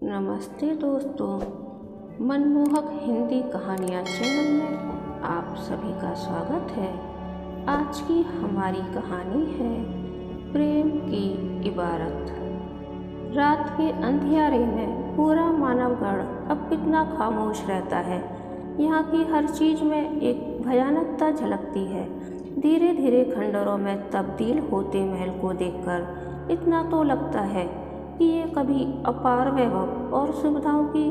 नमस्ते दोस्तों, मनमोहक हिंदी कहानियाँ चैनल में आप सभी का स्वागत है। आज की हमारी कहानी है प्रेम की इबारत। रात के अंधियारे में पूरा मानवगढ़ अब कितना खामोश रहता है। यहाँ की हर चीज़ में एक भयानकता झलकती है। धीरे धीरे खंडरों में तब्दील होते महल को देखकर इतना तो लगता है कि ये कभी अपार वैभव और सुविधाओं की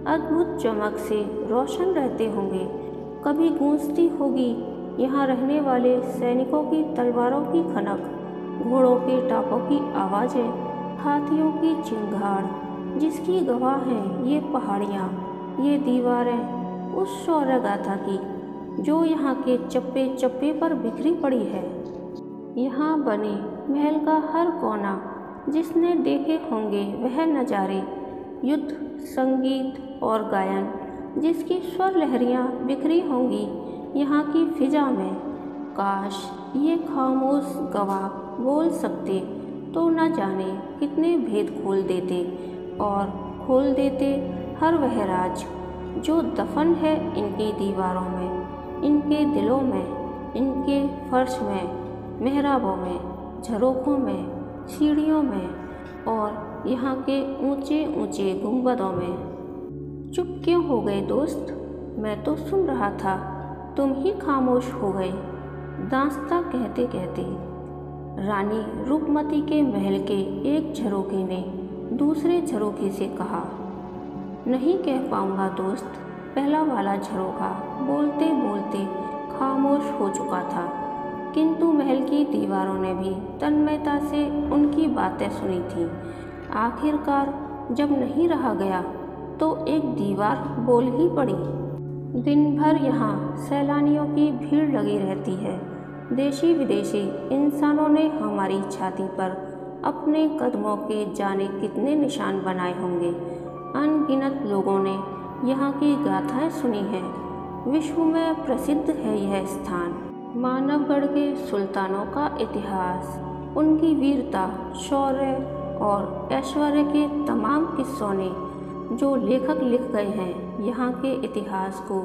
अद्भुत चमक से रोशन रहते होंगे। कभी गूंजती होगी यहाँ रहने वाले सैनिकों की तलवारों की खनक, घोड़ों के टापों की आवाज़ें, हाथियों की चिंगाड़, जिसकी गवाह हैं ये पहाड़ियाँ, ये दीवारें उस शौर्य गाथा की जो यहाँ के चप्पे चप्पे पर बिखरी पड़ी है। यहाँ बने महल का हर कोना जिसने देखे होंगे वह नज़ारे, युद्ध, संगीत और गायन, जिसकी स्वर लहरियाँ बिखरी होंगी यहाँ की फिजा में। काश ये खामोश गवाह बोल सकते तो न जाने कितने भेद खोल देते और खोल देते हर वह राज जो दफन है इनकी दीवारों में, इनके दिलों में, इनके फर्श में, मेहराबों में, झरोखों में, सीढ़ियों में और यहाँ के ऊंचे ऊंचे गुंबदों में। चुप क्यों हो गए दोस्त? मैं तो सुन रहा था, तुम ही खामोश हो गए। दास्तां कहते कहते रानी रूपमती के महल के एक झरोखे ने दूसरे झरोखे से कहा। नहीं कह पाऊंगा दोस्त। पहला वाला झरोखा बोलते बोलते खामोश हो चुका था, किंतु महल की दीवारों ने भी तन्मयता से उनकी बातें सुनी थीं। आखिरकार जब नहीं रहा गया तो एक दीवार बोल ही पड़ी। दिन भर यहाँ सैलानियों की भीड़ लगी रहती है। देशी विदेशी इंसानों ने हमारी छाती पर अपने कदमों के जाने कितने निशान बनाए होंगे। अनगिनत लोगों ने यहाँ की गाथाएं सुनी हैं। विश्व में प्रसिद्ध है यह स्थान। मानवगढ़ के सुल्तानों का इतिहास, उनकी वीरता, शौर्य और ऐश्वर्य के तमाम किस्सों ने जो लेखक लिख गए हैं यहाँ के इतिहास को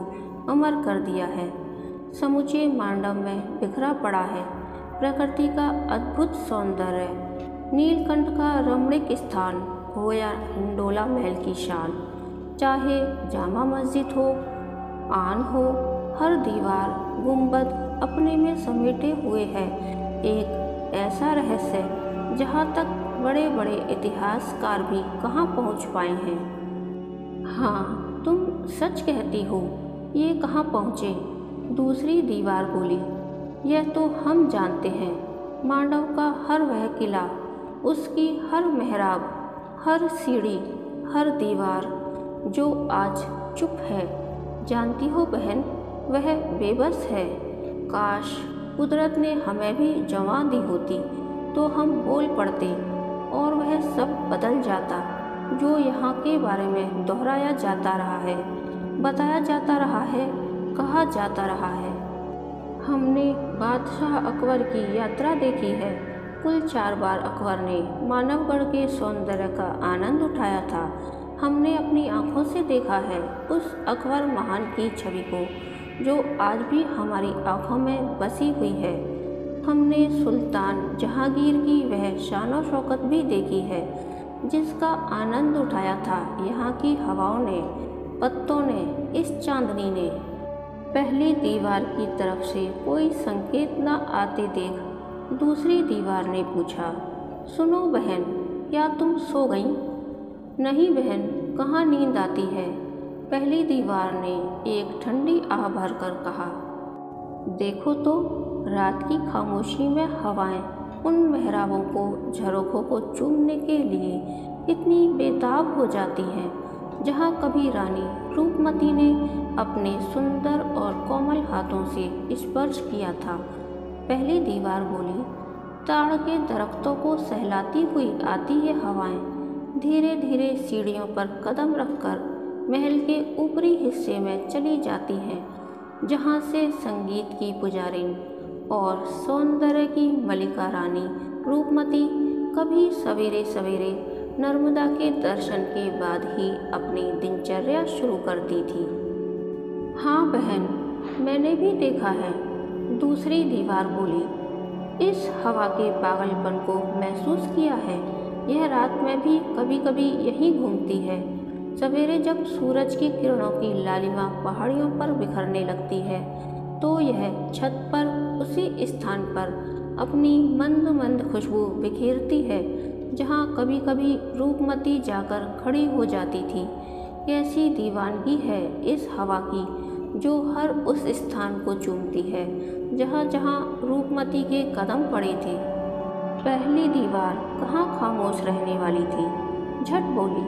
अमर कर दिया है। समूचे मांडव में बिखरा पड़ा है प्रकृति का अद्भुत सौंदर्य। नीलकंठ का रमणीक स्थान हो या हिंडोला महल की शान, चाहे जामा मस्जिद हो, आन हो, हर दीवार, गुंबद अपने में समेटे हुए है एक ऐसा रहस्य जहाँ तक बड़े बड़े इतिहासकार भी कहाँ पहुँच पाए हैं। हाँ, तुम सच कहती हो। ये कहाँ पहुँचे? दूसरी दीवार बोली। यह तो हम जानते हैं। मांडव का हर वह किला, उसकी हर मेहराब, हर सीढ़ी, हर दीवार जो आज चुप है, जानती हो बहन, वह बेबस है। काश कुदरत ने हमें भी जवान दी होती तो हम बोल पड़ते और वह सब बदल जाता जो यहाँ के बारे में दोहराया जाता रहा है, बताया जाता रहा है, कहा जाता रहा है। हमने बादशाह अकबर की यात्रा देखी है। कुल 4 बार अकबर ने मानवगढ़ के सौंदर्य का आनंद उठाया था। हमने अपनी आँखों से देखा है उस अकबर महान की छवि को जो आज भी हमारी आँखों में बसी हुई है। हमने सुल्तान जहांगीर की वह शानो शौकत भी देखी है जिसका आनंद उठाया था यहाँ की हवाओं ने, पत्तों ने, इस चांदनी ने। पहली दीवार की तरफ से कोई संकेत न आते देख दूसरी दीवार ने पूछा, सुनो बहन, क्या तुम सो गईं? नहीं बहन, कहाँ नींद आती है। पहली दीवार ने एक ठंडी आह भरकर कहा। देखो तो, रात की खामोशी में हवाएं उन मेहराबों को, झरोखों को चूमने के लिए इतनी बेताब हो जाती हैं जहाँ कभी रानी रूपमती ने अपने सुंदर और कोमल हाथों से स्पर्श किया था। पहली दीवार बोली। ताड़ के दरख्तों को सहलाती हुई आती ये हवाएं धीरे धीरे सीढ़ियों पर कदम रखकर महल के ऊपरी हिस्से में चली जाती हैं, जहाँ से संगीत की पुजारिन और सौंदर्य की मलिका रानी रूपमती कभी सवेरे सवेरे नर्मदा के दर्शन के बाद ही अपनी दिनचर्या शुरू करती थी। हाँ बहन, मैंने भी देखा है, दूसरी दीवार बोली। इस हवा के पागलपन को महसूस किया है। यह रात में भी कभी कभी यहीं घूमती है। सवेरे जब सूरज की किरणों की लालिमा पहाड़ियों पर बिखरने लगती है तो यह छत पर उसी स्थान पर अपनी मंद मंद खुशबू बिखेरती है जहाँ कभी कभी रूपमती जाकर खड़ी हो जाती थी। कैसी दीवानगी है इस हवा की जो हर उस स्थान को चूमती है जहाँ जहाँ रूपमती के कदम पड़े थे। पहली दीवार कहाँ खामोश रहने वाली थी, झट बोली।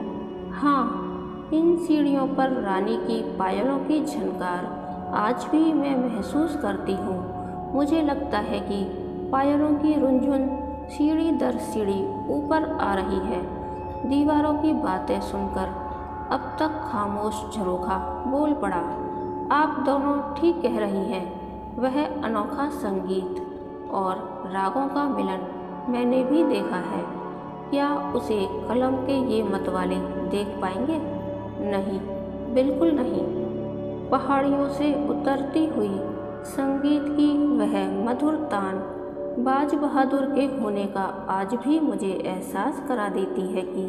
हाँ, इन सीढ़ियों पर रानी की पायलों की झनकार आज भी मैं महसूस करती हूँ। मुझे लगता है कि पायलों की रुंझुन सीढ़ी दर सीढ़ी ऊपर आ रही है। दीवारों की बातें सुनकर अब तक खामोश झरोखा बोल पड़ा। आप दोनों ठीक कह रही हैं। वह अनोखा संगीत और रागों का मिलन मैंने भी देखा है। क्या उसे कलम के ये मतवाले देख पाएंगे? नहीं, बिल्कुल नहीं। पहाड़ियों से उतरती हुई संगीत की वह मधुर तान बाज बहादुर के होने का आज भी मुझे एहसास करा देती है कि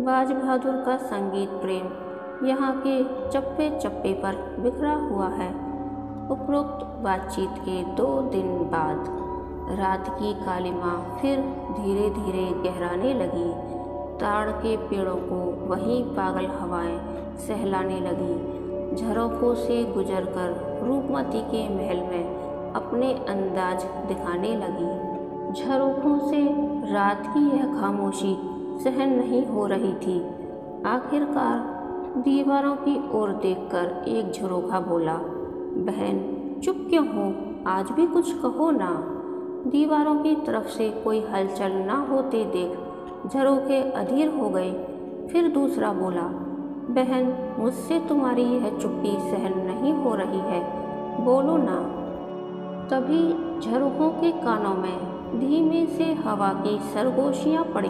बाज बहादुर का संगीत प्रेम यहाँ के चप्पे चप्पे पर बिखरा हुआ है। उपरोक्त बातचीत के 2 दिन बाद रात की कालिमा फिर धीरे धीरे गहराने लगी। ताड़ के पेड़ों को वही पागल हवाएं सहलाने लगी। झरोखों से गुजरकर रूपमती के महल में अपने अंदाज दिखाने लगी। झरोखों से रात की यह खामोशी सहन नहीं हो रही थी। आखिरकार दीवारों की ओर देखकर एक झरोखा बोला, बहन चुप क्यों हो? आज भी कुछ कहो ना। दीवारों की तरफ से कोई हलचल ना होते देख झरोखे अधीर हो गए। फिर दूसरा बोला, बहन मुझसे तुम्हारी यह चुप्पी सहन नहीं हो रही है, बोलो ना। तभी झरोखों के कानों में धीमे से हवा की सरगोशियाँ पड़ी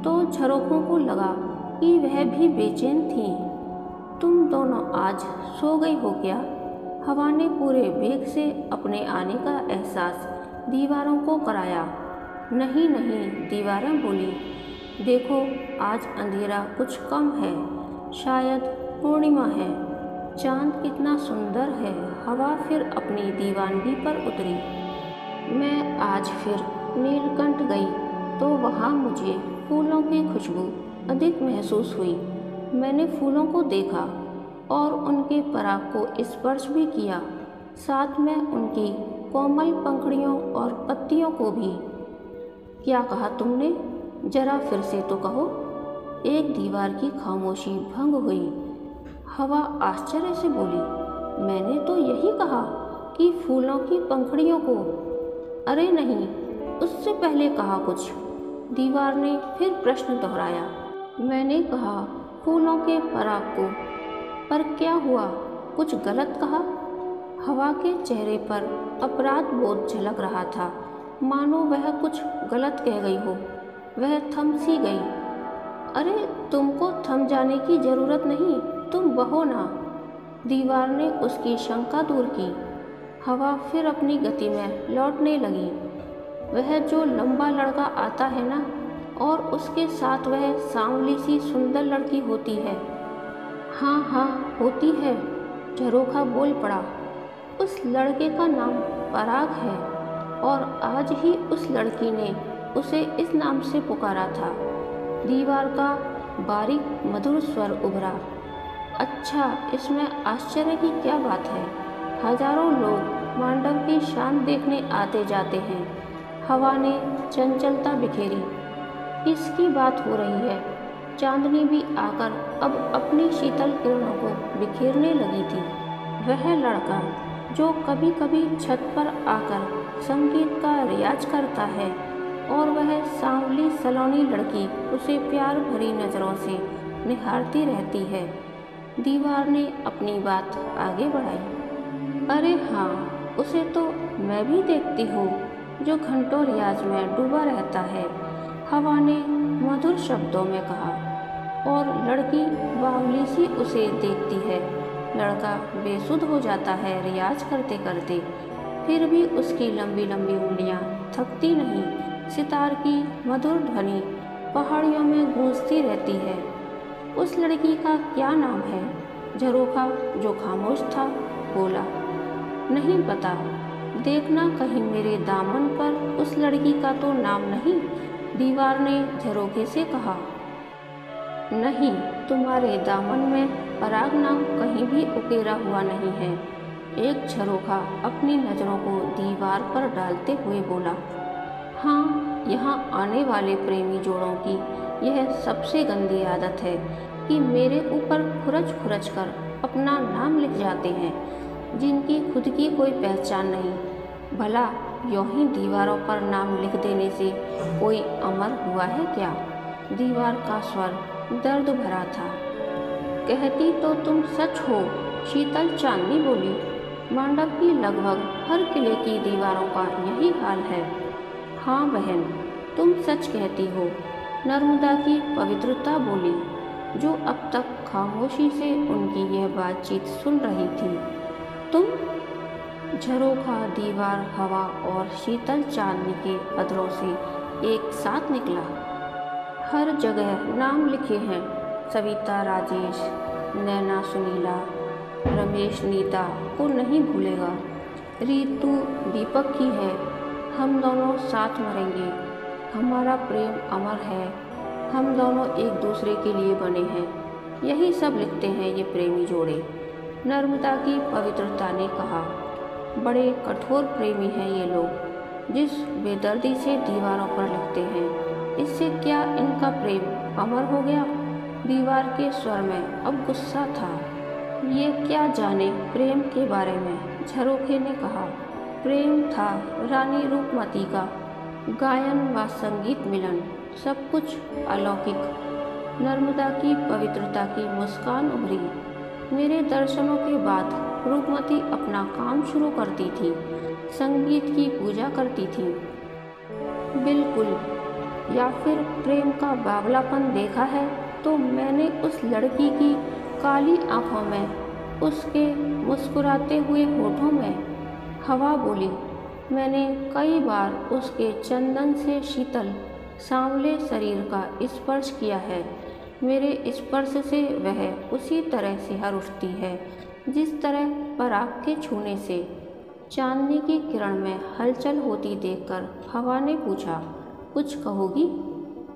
तो झरोखों को लगा कि वह भी बेचैन थी। तुम दोनों आज सो गई हो क्या? हवा ने पूरे वेग से अपने आने का एहसास दीवारों को कराया। नहीं नहीं, दीवारें बोली, देखो आज अंधेरा कुछ कम है, शायद पूर्णिमा है। चांद कितना सुंदर है। हवा फिर अपनी दीवानगी पर उतरी। मैं आज फिर नीलकंठ गई तो वहाँ मुझे फूलों की खुशबू अधिक महसूस हुई। मैंने फूलों को देखा और उनके पराग को स्पर्श भी किया, साथ में उनकी कोमल पंखुड़ियों और पत्तियों को भी। क्या कहा तुमने? जरा फिर से तो कहो। एक दीवार की खामोशी भंग हुई। हवा आश्चर्य से बोली, मैंने तो यही कहा कि फूलों की पंखुड़ियों को। अरे नहीं, उससे पहले कहा कुछ। दीवार ने फिर प्रश्न दोहराया। मैंने कहा फूलों के पराग को। पर क्या हुआ? कुछ गलत कहा? हवा के चेहरे पर अपराध बोध झलक रहा था, मानो वह कुछ गलत कह गई हो। वह थम सी गई। अरे तुमको थम जाने की जरूरत नहीं, तुम बहो ना। दीवार ने उसकी शंका दूर की। हवा फिर अपनी गति में लौटने लगी। वह जो लंबा लड़का आता है ना, और उसके साथ वह सांवली सी सुंदर लड़की होती है। हाँ हाँ होती है, झरोखा बोल पड़ा। उस लड़के का नाम पराग है और आज ही उस लड़की ने उसे इस नाम से पुकारा था। दीवार का बारीक मधुर स्वर उभरा। अच्छा, इसमें आश्चर्य की क्या बात है? हजारों लोग मांडव की शान देखने आते जाते हैं। हवा ने चंचलता बिखेरी। इसकी बात हो रही है। चांदनी भी आकर अब अपनी शीतल किरणों को बिखेरने लगी थी। वह लड़का जो कभी कभी छत पर आकर संगीत का रियाज करता है और वह सांवली सलोनी लड़की उसे प्यार भरी नज़रों से निहारती रहती है। दीवार ने अपनी बात आगे बढ़ाई। अरे हाँ, उसे तो मैं भी देखती हूँ, जो घंटों रियाज में डूबा रहता है। हवा ने मधुर शब्दों में कहा। और लड़की बावली सी उसे देखती है। लड़का बेसुध हो जाता है रियाज करते करते, फिर भी उसकी लंबी लंबी उंगलियां थकती नहीं। सितार की मधुर ध्वनि पहाड़ियों में गूंजती रहती है। उस लड़की का क्या नाम है? झरोखा, जो खामोश था, बोला। नहीं पता। देखना कहीं मेरे दामन पर उस लड़की का तो नाम नहीं, दीवार ने झरोखे से कहा। नहीं, तुम्हारे दामन में पराग नाम कहीं भी उकेरा हुआ नहीं है, एक झरोखा अपनी नज़रों को दीवार पर डालते हुए बोला। हाँ, यहाँ आने वाले प्रेमी जोड़ों की यह सबसे गंदी आदत है कि मेरे ऊपर खुरच खुरच कर अपना नाम लिख जाते हैं, जिनकी खुद की कोई पहचान नहीं। भला यूं ही दीवारों पर नाम लिख देने से कोई अमर हुआ है क्या? दीवार का स्वर दर्द भरा था। कहती तो तुम सच हो, शीतल चांदनी बोली। मंडप की लगभग हर किले की दीवारों का यही हाल है। हाँ बहन, तुम सच कहती हो, नर्मदा की पवित्रता बोली, जो अब तक खामोशी से उनकी यह बातचीत सुन रही थी। तुम? झरोखा, दीवार, हवा और शीतल चांदनी के अधरों से एक साथ निकला। हर जगह नाम लिखे हैं, सविता राजेश, नैना सुनीला, रमेश नीता को नहीं भूलेगा। रीतू दीपक की है, हम दोनों साथ मरेंगे, हमारा प्रेम अमर है, हम दोनों एक दूसरे के लिए बने हैं। यही सब लिखते हैं ये प्रेमी जोड़े, नर्मदा की पवित्रता ने कहा। बड़े कठोर प्रेमी हैं ये लोग, जिस बेदर्दी से दीवारों पर लिखते हैं, इससे क्या इनका प्रेम अमर हो गया? दीवार के स्वर में अब गुस्सा था। ये क्या जाने प्रेम के बारे में, झरोखे ने कहा। प्रेम था रानी रूपमती का गायन व संगीत मिलन, सब कुछ अलौकिक। नर्मदा की पवित्रता की मुस्कान उभरी। मेरे दर्शनों के बाद रूपमती अपना काम शुरू करती थी, संगीत की पूजा करती थी। बिल्कुल। या फिर प्रेम का बावलापन देखा है तो मैंने उस लड़की की काली आंखों में, उसके मुस्कुराते हुए होठों में। हवा बोली। मैंने कई बार उसके चंदन से शीतल सांवले शरीर का स्पर्श किया है। मेरे स्पर्श से वह उसी तरह सिहर उठती है जिस तरह पराग के छूने से। चांदनी की किरण में हलचल होती देखकर हवा ने पूछा, कुछ कहोगी?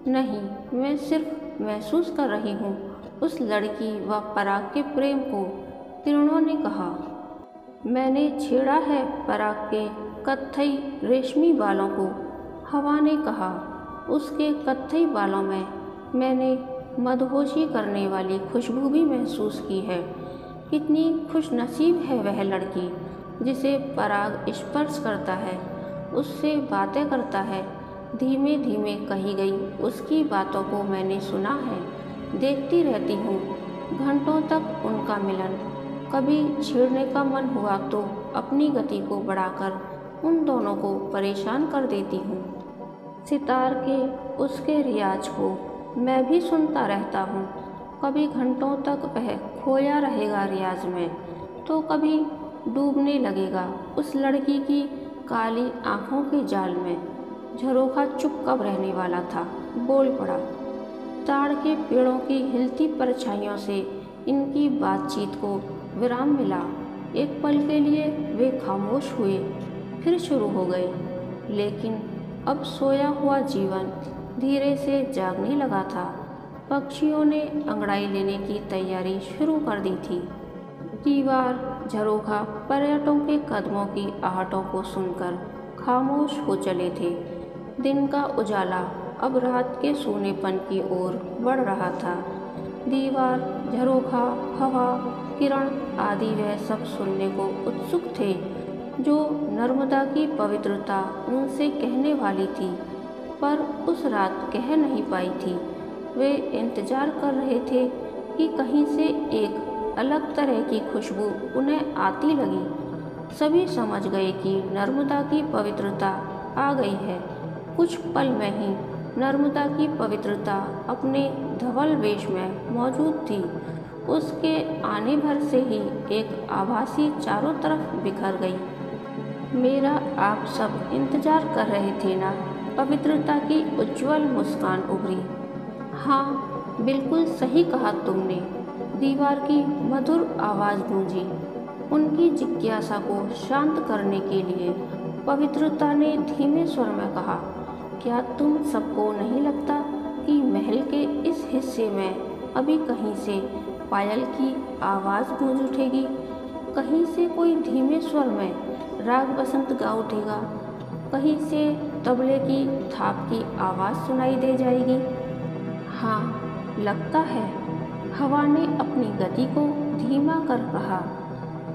नहीं, मैं सिर्फ महसूस कर रही हूँ उस लड़की व पराग के प्रेम को, किरणों ने कहा। मैंने छेड़ा है पराग के कत्थई रेशमी बालों को, हवा ने कहा। उसके कत्थई बालों में मैंने मदहोशी करने वाली खुशबू भी महसूस की है। कितनी खुशनसीब है वह लड़की जिसे पराग स्पर्श करता है, उससे बातें करता है। धीमे धीमे कही गई उसकी बातों को मैंने सुना है, देखती रहती हूँ। घंटों तक उनका मिलन। कभी छेड़ने का मन हुआ तो अपनी गति को बढ़ाकर उन दोनों को परेशान कर देती हूँ। सितार के उसके रियाज को मैं भी सुनता रहता हूँ। कभी घंटों तक वह खोया रहेगा रियाज में, तो कभी डूबने लगेगा उस लड़की की काली आँखों के जाल में। झरोखा चुप कब रहने वाला था, बोल पड़ा। ताड़ के पेड़ों की हिलती परछाइयों से इनकी बातचीत को विराम मिला। एक पल के लिए वे खामोश हुए, फिर शुरू हो गए। लेकिन अब सोया हुआ जीवन धीरे से जागने लगा था। पक्षियों ने अंगड़ाई लेने की तैयारी शुरू कर दी थी। दीवार, झरोखा पर्यटकों के कदमों की आहटों को सुनकर खामोश हो चले थे। दिन का उजाला अब रात के सोनेपन की ओर बढ़ रहा था। दीवार, झरोखा, हवा, किरण आदि वह सब सुनने को उत्सुक थे जो नर्मदा की पवित्रता उनसे कहने वाली थी, पर उस रात कह नहीं पाई थी। वे इंतजार कर रहे थे कि कहीं से एक अलग तरह की खुशबू उन्हें आती लगी। सभी समझ गए कि नर्मदा की पवित्रता आ गई है। कुछ पल में ही नर्मदा की पवित्रता अपने धवल वेश में मौजूद थी। उसके आने भर से ही एक आभासी चारों तरफ बिखर गई। मेरा आप सब इंतजार कर रहे थे ना? पवित्रता की उज्जवल मुस्कान उभरी। हाँ, बिल्कुल सही कहा तुमने। दीवार की मधुर आवाज़ गूंजी। उनकी जिज्ञासा को शांत करने के लिए पवित्रता ने धीमे स्वर में कहा, क्या तुम सबको नहीं लगता कि महल के इस हिस्से में अभी कहीं से पायल की आवाज़ गूंज उठेगी? कहीं से कोई धीमे स्वर में राग बसंत गा उठेगा, कहीं से तबले की थाप की आवाज़ सुनाई दे जाएगी। हाँ, लगता है। हवा ने अपनी गति को धीमा कर कहा।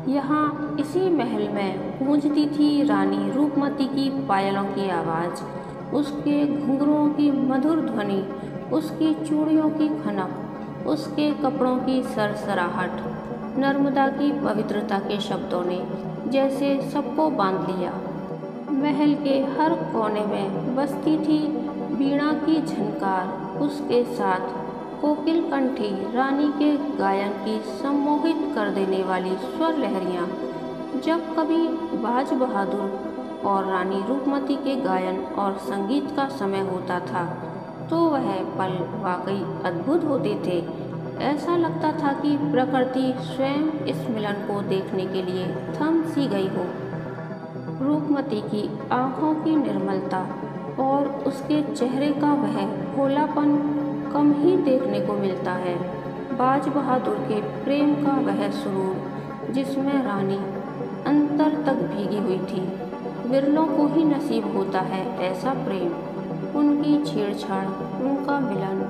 यहाँ इसी महल में गूंजती थी रानी रूपमती की पायलों की आवाज़, उसके घुंघरुओं की मधुर ध्वनि, उसकी चूड़ियों की खनक, उसके कपड़ों की सरसराहट। नर्मदा की पवित्रता के शब्दों ने जैसे सबको बांध लिया। महल के हर कोने में बसती थी वीणा की झनकार, उसके साथ कोकिल कंठी रानी के गायन की सम्मोहित कर देने वाली स्वर लहरियाँ। जब कभी बाज बहादुर और रानी रूपमती के गायन और संगीत का समय होता था तो वह पल वाकई अद्भुत होते थे। ऐसा लगता था कि प्रकृति स्वयं इस मिलन को देखने के लिए थम सी गई हो। रूपमती की आँखों की निर्मलता और उसके चेहरे का वह भोलापन कम ही देखने को मिलता है। बाज बहादुर के प्रेम का वह सुरूर जिसमें रानी अंतर तक भीगी हुई थी, विरलों को ही नसीब होता है ऐसा प्रेम। उनकी छेड़छाड़, उनका मिलन,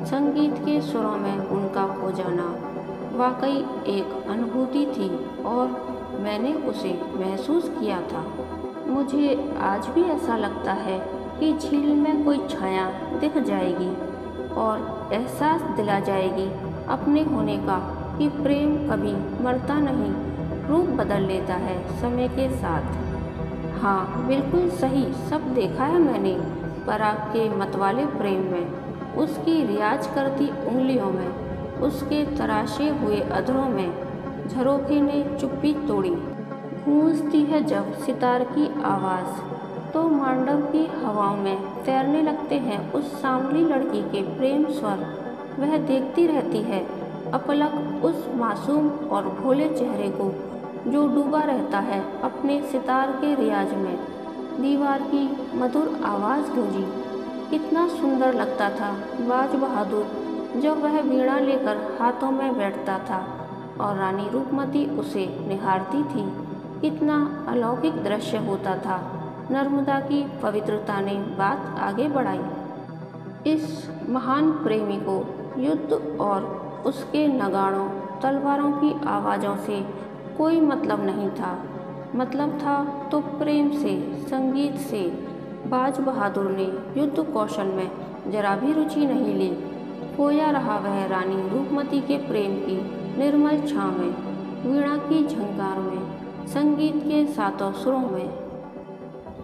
संगीत के सुरों में उनका खो जाना वाकई एक अनुभूति थी और मैंने उसे महसूस किया था। मुझे आज भी ऐसा लगता है कि झील में कोई छाया दिख जाएगी और एहसास दिला जाएगी अपने होने का कि प्रेम कभी मरता नहीं, रूप बदल लेता है समय के साथ। हाँ, बिल्कुल सही, सब देखा है मैंने। पराग के मतवाले प्रेम में, उसकी रियाज करती उंगलियों में, उसके तराशे हुए अधरों में झरोखे ने चुप्पी तोड़ी। गूंजती है जब सितार की आवाज़ तो मांडव की हवाओं में तैरने लगते हैं उस सांवली लड़की के प्रेम स्वर। वह देखती रहती है अपलक उस मासूम और भोले चेहरे को जो डूबा रहता है अपने सितार के रियाज में। दीवार की मधुर आवाज़ गूंजी। कितना सुंदर लगता था बाज बहादुर जब वह वीणा लेकर हाथों में बैठता था और रानी रूपमती उसे निहारती थी। कितना अलौकिक दृश्य होता था। नर्मदा की पवित्रता ने बात आगे बढ़ाई। इस महान प्रेमी को युद्ध और उसके नगाड़ों, तलवारों की आवाज़ों से कोई मतलब नहीं था। मतलब था तो प्रेम से, संगीत से। बाज बहादुर ने युद्ध कौशल में जरा भी रुचि नहीं ली। खोया रहा वह रानी रूपमती के प्रेम की निर्मल छाँव में, वीणा की झंकार में, संगीत के सातों सुरों में।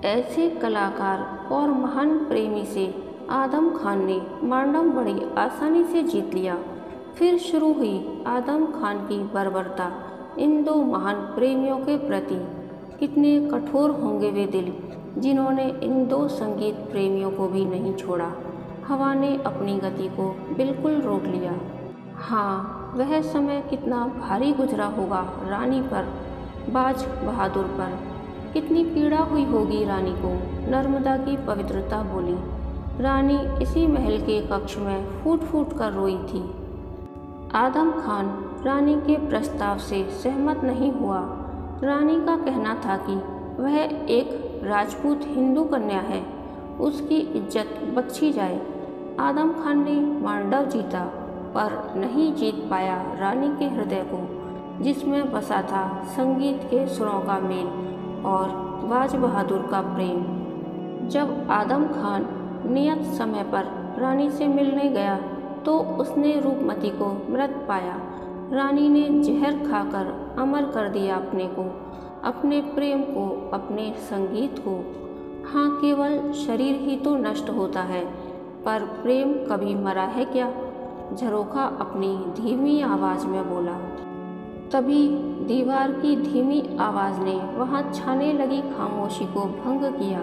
ऐसे कलाकार और महान प्रेमी से आदम खान ने मांडव बड़ी आसानी से जीत लिया। फिर शुरू हुई आदम खान की बर्बरता इन दो महान प्रेमियों के प्रति। कितने कठोर होंगे वे दिल जिन्होंने इन दो संगीत प्रेमियों को भी नहीं छोड़ा। हवा ने अपनी गति को बिल्कुल रोक लिया। हाँ, वह समय कितना भारी गुजरा होगा रानी पर, बाज बहादुर पर। कितनी पीड़ा हुई होगी रानी को। नर्मदा की पवित्रता बोली। रानी इसी महल के कक्ष में फूट फूट कर रोई थी। आदम खान रानी के प्रस्ताव से सहमत नहीं हुआ। रानी का कहना था कि वह एक राजपूत हिंदू कन्या है, उसकी इज्जत बख्शी जाए। आदम खान ने मांडव जीता पर नहीं जीत पाया रानी के हृदय को, जिसमें बसा था संगीत के सुरों का मेल और बाज बहादुर का प्रेम। जब आदम खान नियत समय पर रानी से मिलने गया तो उसने रूपमती को मृत पाया। रानी ने जहर खाकर अमर कर दिया अपने को, अपने प्रेम को, अपने संगीत को। हाँ, केवल शरीर ही तो नष्ट होता है पर प्रेम कभी मरा है क्या? झरोखा अपनी धीमी आवाज़ में बोला। तभी दीवार की धीमी आवाज़ ने वहाँ छाने लगी खामोशी को भंग किया।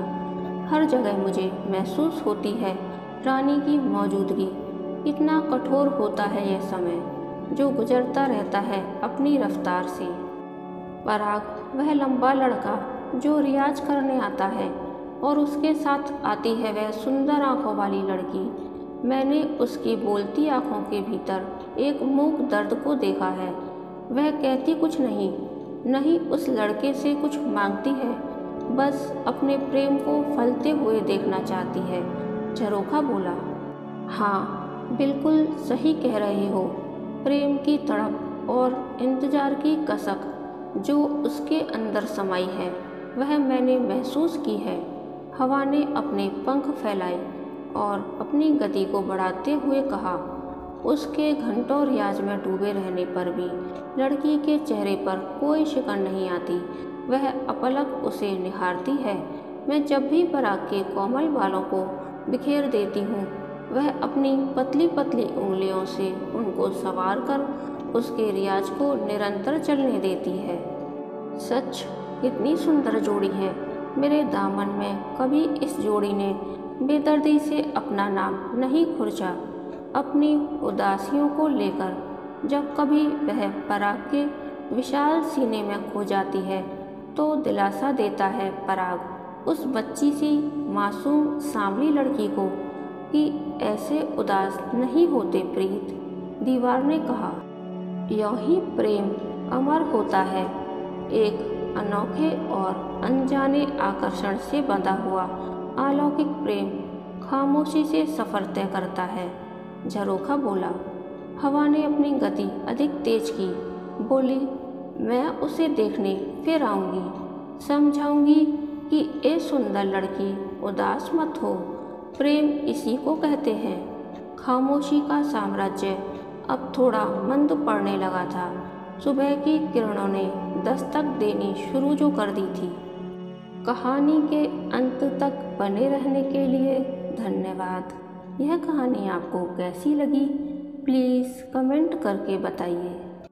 हर जगह मुझे महसूस होती है रानी की मौजूदगी। इतना कठोर होता है यह समय, जो गुजरता रहता है अपनी रफ्तार से। पराग, वह लंबा लड़का जो रियाज करने आता है, और उसके साथ आती है वह सुंदर आंखों वाली लड़की। मैंने उसकी बोलती आंखों के भीतर एक मूक दर्द को देखा है। वह कहती कुछ नहीं, नहीं उस लड़के से कुछ मांगती है, बस अपने प्रेम को फलते हुए देखना चाहती है। झरोखा बोला। हाँ, बिल्कुल सही कह रहे हो। प्रेम की तड़प और इंतजार की कसक जो उसके अंदर समाई है, वह मैंने महसूस की है। हवा ने अपने पंख फैलाए और अपनी गति को बढ़ाते हुए कहा। उसके घंटों रियाज में डूबे रहने पर भी लड़की के चेहरे पर कोई शिकन नहीं आती। वह अपलक उसे निहारती है। मैं जब भी पराग के कोमल बालों को बिखेर देती हूँ, वह अपनी पतली पतली उंगलियों से उनको संवार कर उसके रियाज को निरंतर चलने देती है। सच, कितनी सुंदर जोड़ी है। मेरे दामन में कभी इस जोड़ी ने बेदर्दी से अपना नाम नहीं खुरचा। अपनी उदासियों को लेकर जब कभी वह पराग के विशाल सीने में खो जाती है, तो दिलासा देता है पराग उस बच्ची सी मासूम सांवली लड़की को कि ऐसे उदास नहीं होते प्रीत। दीवार ने कहा। यूं ही प्रेम अमर होता है, एक अनोखे और अनजाने आकर्षण से बंधा हुआ अलौकिक प्रेम खामोशी से सफ़र तय करता है। झरोखा बोला। हवा ने अपनी गति अधिक तेज की। बोली, मैं उसे देखने फिर आऊँगी, समझाऊँगी कि ए सुंदर लड़की, उदास मत हो। प्रेम इसी को कहते हैं। खामोशी का साम्राज्य अब थोड़ा मंद पड़ने लगा था। सुबह की किरणों ने दस्तक देनी शुरू जो कर दी थी। कहानी के अंत तक बने रहने के लिए धन्यवाद। यह कहानी आपको कैसी लगी, प्लीज़ कमेंट करके बताइए।